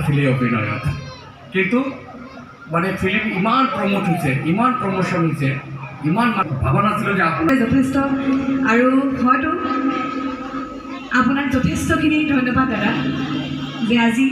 নাছিলে অভিনয়ত, কিন্তু মানে ফিল্ম ইমান প্ৰমোট হৈছে, ইমান প্ৰমোশ্যন হৈছে, ইমান ভাবা নাছিলোঁ যে আপোনাৰ যথেষ্ট। আৰু হয়তো আপোনাক যথেষ্টখিনি ধন্যবাদ দাদা যে আজি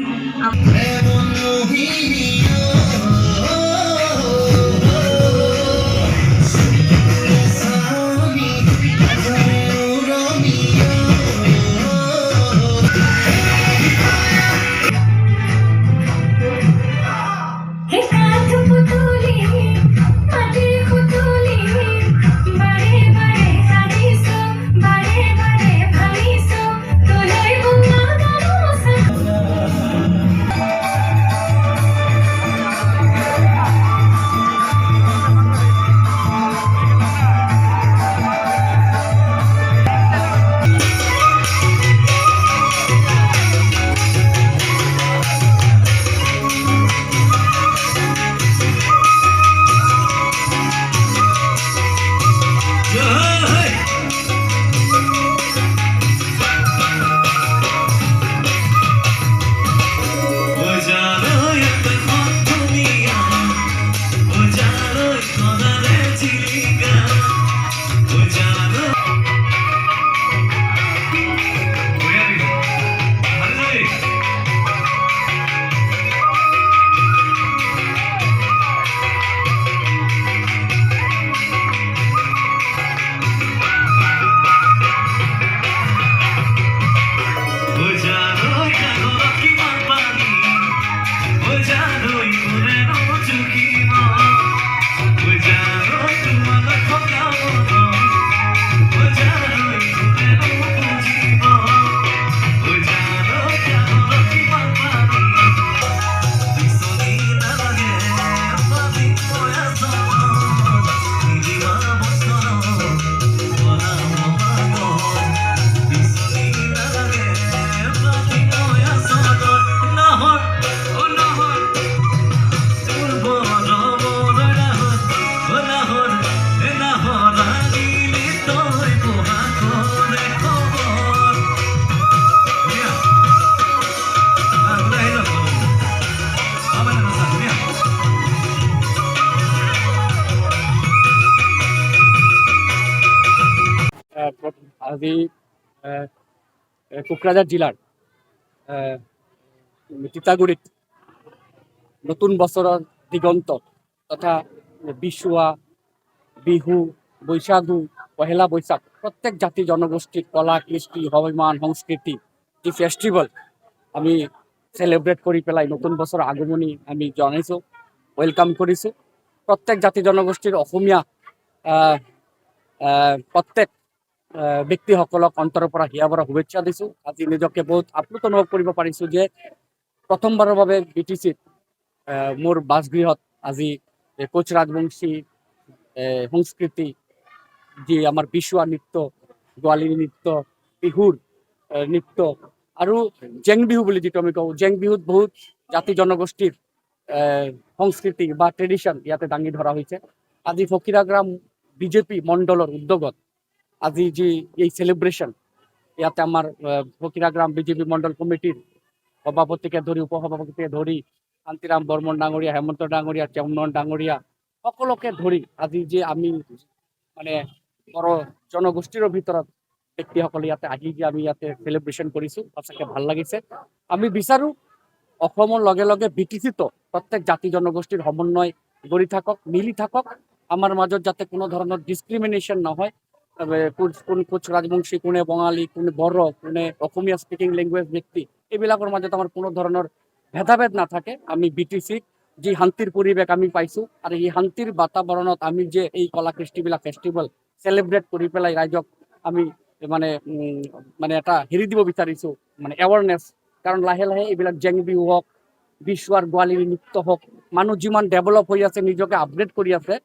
আজি কোকৰাঝাৰ জিলাৰ তিতাগুৰিত নতুন বছৰৰ দিগন্ত তথা বিশুৱা, বিহু, বৈশাগু, পহেলা বৈশাখ প্ৰত্যেক জাতি জনগোষ্ঠীৰ কলা কৃষ্টি অভিমান সংস্কৃতি যি ফেষ্টিভেল আমি সেলিব্ৰেট কৰি পেলাই নতুন বছৰৰ আগমনী আমি জনাইছোঁ, ৱেলকাম কৰিছোঁ। প্ৰত্যেক জাতি জনগোষ্ঠীৰ অসমীয়া প্ৰত্যেক ব্যক্তিসকলক অন্তৰৰ পৰা হিয়া ভৰা শুভেচ্ছা দিছোঁ। আজি নিজকে বহুত আপ্লুত অনুভৱ কৰিব পাৰিছোঁ যে প্ৰথমবাৰৰ বাবে BTCত মোৰ বাসগৃহত আজি কোচ ৰাজবংশী সংস্কৃতি যি আমাৰ বিশুৱা নৃত্য, গোৱালিনী নৃত্য, বিহুৰ নৃত্য আৰু জেং বিহু বুলি যিটো আমি কওঁ, জেং বিহুত বহুত জাতি জনগোষ্ঠীৰ সংস্কৃতি বা ট্ৰেডিশ্যন ইয়াতে দাঙি ধৰা হৈছে। আজি ফকিৰাগ্ৰাম বিজেপি মণ্ডলৰ উদ্যোগত আজি যি এই সেলিব্ৰেশন ইয়াতে আমাৰ ফকিৰাগ্ৰাম বিজেপি মণ্ডল কমিটিৰ সভাপতিকে ধৰি উপসভাপতিকে ধৰি শান্তিৰাম বৰ্মন ডাঙৰীয়া, হেমন্ত ডাঙৰীয়া, চেমন ডাঙৰীয়া সকলোকে ধৰি আজি যে আমি মানে বড় জনগোষ্ঠীৰ ভিতৰত ব্যক্তিসকলে ইয়াতে আহি যে আমি ইয়াতে সেলিব্ৰেশন কৰিছোঁ, সঁচাকৈ ভাল লাগিছে। আমি বিচাৰোঁ অসমৰ লগে লগে BTCতো প্ৰত্যেক জাতি জনগোষ্ঠীৰ সমন্বয় গঢ়ি থাকক, মিলি থাকক, আমাৰ মাজত যাতে কোনো ধৰণৰ ডিসক্ৰিমিনেশন নহয়। কোন কোচ ৰাজবংশী, কোনে বঙালী, কোনে বড়ো, কোনে অসমীয়া স্পিকিং লেংগুৱেজ ব্যক্তি, এইবিলাকৰ মাজত আমাৰ কোনো ধৰণৰ ভেদাভেদ নাথাকে। আমি BTCক যি শান্তিৰ পৰিৱেশ আমি পাইছোঁ আৰু এই শান্তিৰ বাতাবৰণত আমি যে এই কলা কৃষ্টিবিলাক ফেষ্টিভেল সেলিব্ৰেট কৰি পেলাই ৰাইজক আমি মানে এটা হেৰি দিব বিচাৰিছোঁ, মানে এৱাৰনেছ। কাৰণ লাহে লাহে এইবিলাক জেং বিহু হওক, বিশুৱাৰ গোৱালিনী নৃত্য হওক, মানুহ যিমান ডেভেলপ হৈ আছে, নিজকে আপগ্ৰেড কৰি আছে,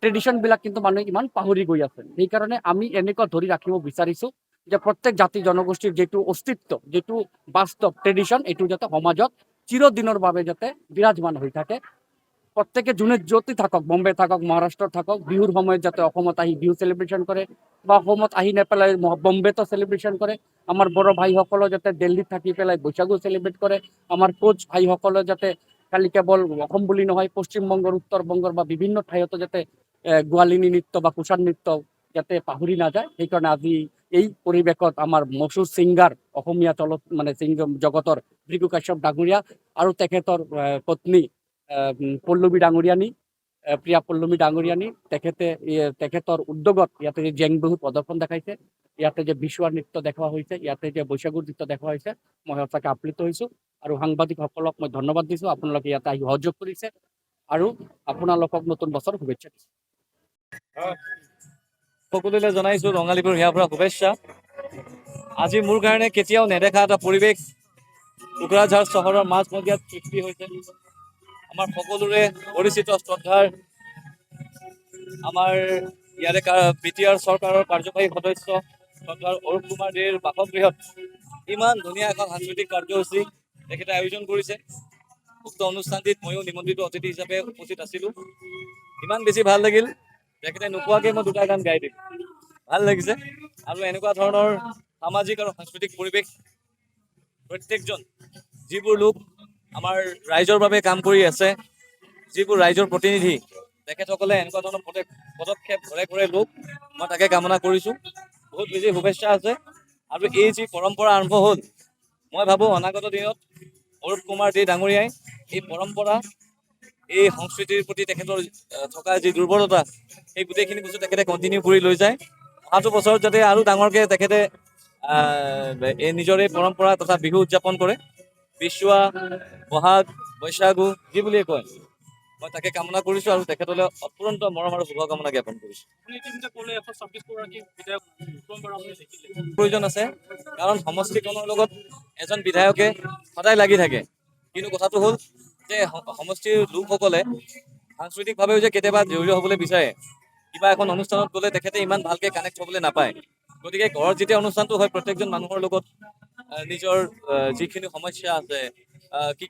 ট্ৰেডিশ্যনবিলাক কিন্তু মানুহে ইমান পাহৰি গৈ আছে। সেইকাৰণে আমি এনেকুৱা ধৰি ৰাখিব বিচাৰিছোঁ যে প্ৰত্যেক জাতি জনগোষ্ঠীৰ যিটো অস্তিত্ব, যিটো বাস্তৱ ট্ৰেডিশ্যন, এইটো যাতে সমাজত চিৰদিনৰ বাবে যাতে বিৰাজমান হৈ থাকে। প্ৰত্যেকে যোনে য'তে থাকক, বম্বে থাকক, মহাৰাষ্ট্ৰত থাকক, বিহুৰ সময়ত যাতে অসমত আহি বিহু চেলিব্ৰেশ্যন কৰে বা অসমত আহি নেপেলাই বম্বেতো চেলিব্ৰেশ্যন কৰে। আমাৰ বড়ো ভাইসকলে যাতে দিল্লীত থাকি পেলাই বৈশাগু চেলিব্ৰেট কৰে। আমাৰ কোচ ভাইসকলে যাতে খালি কেৱল অসম বুলি নহয়, পশ্চিমবংগৰ, উত্তৰ-বংগৰ বা বিভিন্ন ঠাইতো যাতে গোৱালিনী নৃত্য বা কুশান নৃত্য যাতে পাহৰি নাযায়। সেইকাৰণে আজি এই পৰিৱেশত আমাৰ মচুৰ ছিংগাৰ, অসমীয়া জগতৰ ভৃগু কাশ্যপ ডাঙৰীয়া আৰু তেখেতৰ পত্নী পল্লৱী ডাঙৰীয়ানী, প্ৰিয়া পল্লৱী ডাঙৰীয়ানী, তেখেতৰ উদ্যোগত ইয়াতে যে জেং বিহু প্ৰদৰ্শন দেখাইছে, ইয়াতে যে বিচুৱা নৃত্য দেখুওৱা হৈছে, ইয়াতে যে বৈশাগু নৃত্য দেখুওৱা হৈছে, মই সঁচাকৈ আপ্লুত হৈছোঁ। আৰু সাংবাদিকসকলক মই ধন্যবাদ দিছোঁ, আপোনালোকে ইয়াতে আহি সহযোগ কৰিছে আৰু আপোনালোকক নতুন বছৰ শুভেচ্ছা দিছোঁ। সকলোলৈ জনাইছোঁ ৰঙালী বিহুৰ হিয়াৰ পৰা শুভেচ্ছা। আজি মোৰ কাৰণে কেতিয়াও নেদেখা এটা পৰিৱেশ কোকৰাঝাৰ চহৰৰ মাজমজিয়াত সৃষ্টি হৈছে। আমাৰ সকলোৰে পৰিচিত শ্ৰদ্ধাৰ আমাৰ ইয়াৰে BTR চৰকাৰৰ কাৰ্যবাহী সদস্য শ্ৰদ্ধাৰ অৰূপ কুমাৰ দেৰ বাসগৃহত ইমান ধুনীয়া এখন সাংস্কৃতিক কাৰ্যসূচী তেখেতে আয়োজন কৰিছে। উক্ত অনুষ্ঠানটিত ময়ো নিমন্ত্ৰিত অতিথি হিচাপে উপস্থিত আছিলোঁ। ইমান বেছি ভাল লাগিল, তেখেতে নোকোৱাকৈ মই দুটা গান গাই দিলোঁ। ভাল লাগিছে। আৰু এনেকুৱা ধৰণৰ সামাজিক আৰু সাংস্কৃতিক পৰিৱেশ প্ৰত্যেকজন যিবোৰ লোক আমাৰ ৰাইজৰ বাবে কাম কৰি আছে, যিবোৰ ৰাইজৰ প্ৰতিনিধি, তেখেতসকলে এনেকুৱা ধৰণৰ পদক্ষেপ ঘৰে ঘৰে লোক, মই তাকে কামনা কৰিছোঁ। বহুত বেছি শুভেচ্ছা আছে। আৰু এই যি পৰম্পৰা আৰম্ভ হ'ল, মই ভাবোঁ অনাগত দিনত অৰূপ কুমাৰ দে ডাঙৰীয়াই এই পৰম্পৰা, এই সংস্কৃতিৰ প্ৰতি তেখেতৰ থকা যি দুৰ্বলতা, সেই গোটেইখিনি বস্তু তেখেতে কণ্টিনিউ কৰি লৈ যায়। অহাটো বছৰত যাতে আৰু ডাঙৰকৈ তেখেতে এই নিজৰ এই পৰম্পৰা তথা বিহু উদযাপন কৰে। বিচুৱা, বহাগ, বৈশাগু যি বুলিয়ে কয়, মই তাকে কামনা কৰিছোঁ আৰু তেখেতলৈ অত্যন্ত মৰম আৰু শুভকামনা জ্ঞাপন কৰিছোঁ। প্ৰয়োজন আছে, কাৰণ সমষ্টিখনৰ লগত এজন বিধায়কে সদায় লাগি থাকে। কিন্তু কথাটো হ'ল যে সমষ্টিৰ লোকসকলে সাংস্কৃতিকভাৱেও যে কেতিয়াবা জড়িত হ'বলৈ বিচাৰে, কিবা এখন অনুষ্ঠানত গ'লে তেখেতে ইমান ভালকৈ কানেক্ট হ'বলৈ নাপায়। গতিকে ঘৰত যেতিয়া অনুষ্ঠানটো হয়, প্ৰত্যেকজন মানুহৰ লগত নিজৰ যিখিনি সমস্যা আছে,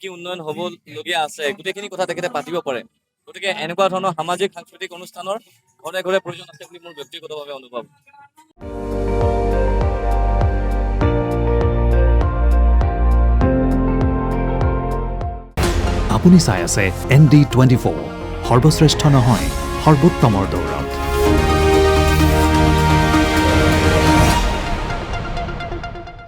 কি উন্নয়ন হ'বলগীয়া আছে, গোটেইখিনি কথা তেখেতে পাতিব পাৰে। গতিকে এনেকুৱা ধৰণৰ সামাজিক সাংস্কৃতিক অনুষ্ঠানৰ ঘৰে ঘৰে প্ৰয়োজন আছে বুলি মোৰ ব্যক্তিগতভাৱে অনুভৱ। আপুনি চাই আছে ND24, সৰ্বশ্ৰেষ্ঠ নহয়, সৰ্বোত্তমৰ দৌৰ।